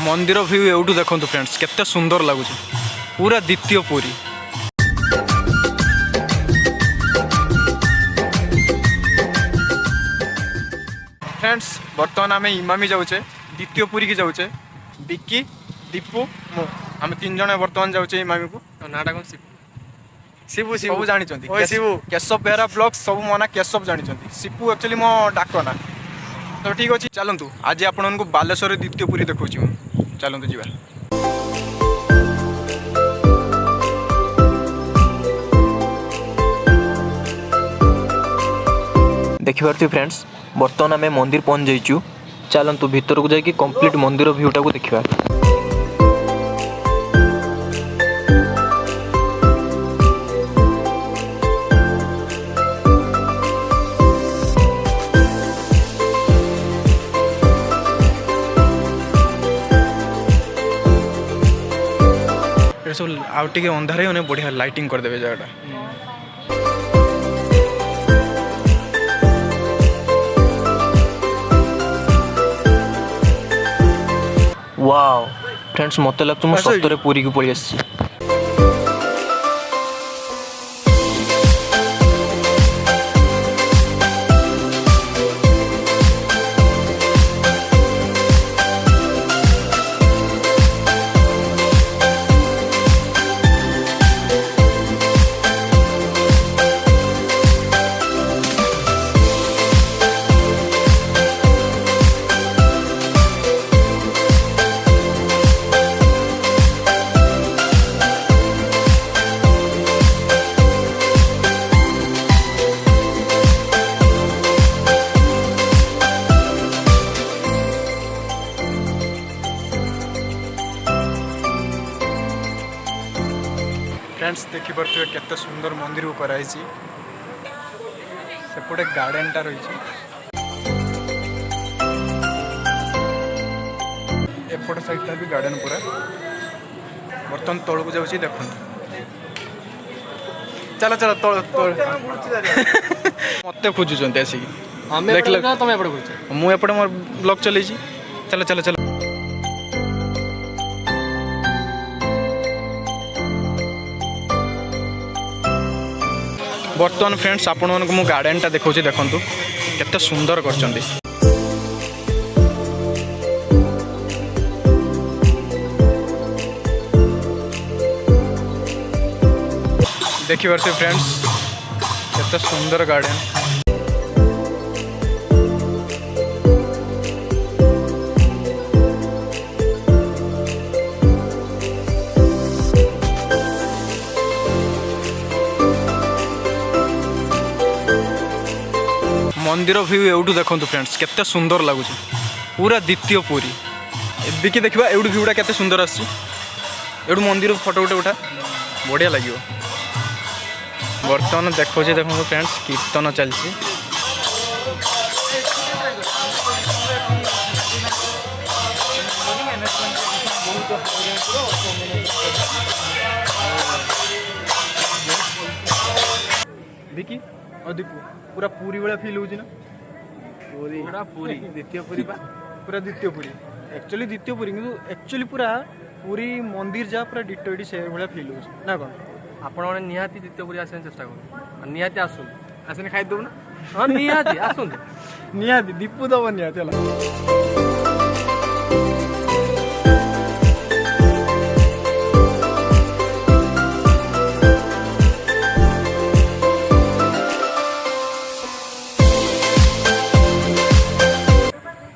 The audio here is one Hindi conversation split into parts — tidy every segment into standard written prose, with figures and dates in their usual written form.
मंदिर व्यू एवटू देखो फ्रेंड्स केते सुंदर लगुच पूरा द्वितीय पुरी। फ्रेंड्स बर्तमान आम इमामी जाऊे द्वितीय पुरी की जाऊे बिक्की दीपू मु आम तीन जन बर्तमान जाऊे इमामी को। नाटा कौन शिबू सब जानी शिबू केशव बेहरा ब्लॉग सब मो ना केशव जानी शिबू एक्चुअली मो डाक ना। तो ठीक अच्छे चलतु आज आपण को बालेश्वर द्वितीय पुरी देखा चलतु जी। देखिए फ्रेंड्स बर्तमान आम मंदिर पहुँच जाइचु। चलतु भीतर को जाकि कंप्लीट मंदिर भ्यूटा को देखा। सब आउ टे अंधारे होने बढ़िया लाइटिंग करदे जगह। वाओ फ्रेंड्स मत लगता मैं सतरे पूरी को पड़ी आसी। फ्रेंड्स देखिपे केते सुंदर मंदिर को कराई सेपटे गार्डन टा रही एपट साइड भी गार्डन पूरा। बर्तमान तौल को जाऊँ देख चल चल तौल मत खोजुंट आसिक मुझे मोर ब्लॉग चल चल चल चल। बर्तमान फ्रेंड्स आपण मानक मु गार्डन टा देखौछि देखंतु केते सुंदर करचंदी। देखि परसे फ्रेंड्स केते सुंदर गार्डन। मंदिर व्यू एवटू देखो फ्रेंड्स केते सुंदर लगुच पूरा द्वितीय पुरी। एबिकी देखा एवटू भ्यूटा केते सुंदर आसू मंदिर फोटो गोटे उठा बढ़िया लगे। बर्तमान देखो देखो फ्रेंड्स कीर्तन चलती। बिकी और दीपू पूरा पूरी वाला फील होची ना पूरी पूरा पूरी द्वितीय पूरी पूरा द्वितीय पूरी एक्चुअली द्वितीय पूरी किंतु एक्चुअली पूरा पूरी मंदिर जा पूरा डिटोडी से वाला फील होची ना कोन आपण माने निहाती द्वितीय पूरी आसे चेष्टा करू निहाती आसुन आसे खाइ दउ ना हां निहाती आसुन निहाती दीपू दब निहाती हला।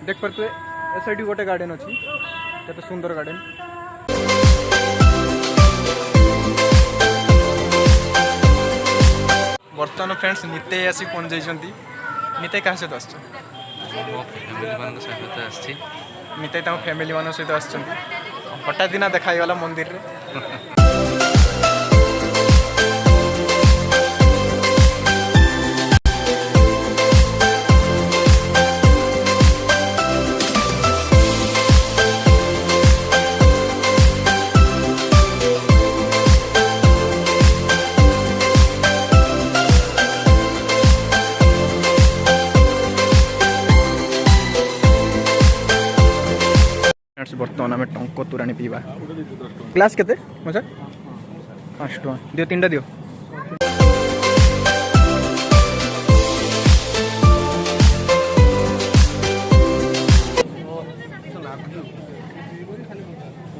देख पारे एस साइड गोटे गार्डन अच्छी केते सुंदर गार्डन। बर्तमान फ्रेंड्स निते आसी पहुंच जाइछंती। निते क्या सहित आस निते फैमिली मान सहित आसछंती हठात दिना देखाईगला मंदिर रे। बर्तमान आम टंक तोराणी पीवा ग्लास केते मजा 5 टका दियो 3टा दियो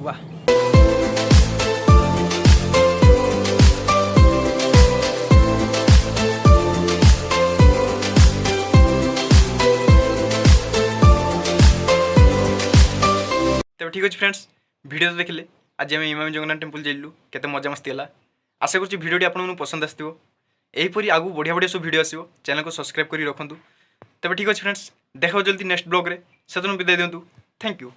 वाह तेज ठीक अच्छे फ्रेंड्स वीडियो तो देखिले आज आम इमामी जगन्नाथ टेम्पल जाइलु केते मजा मस्ती है आशा करूँ वीडियो आपको पसंद आसो यहीपरी आगू बढ़िया बढ़िया सब वीडियो आसो चैनल को सब्सक्राइब कर रखु तेज ठीक अच्छे फ्रेंड्स देखो जल्दी नेक्स्ट ब्लॉग रे से विदाय दिंतु थैंक यू।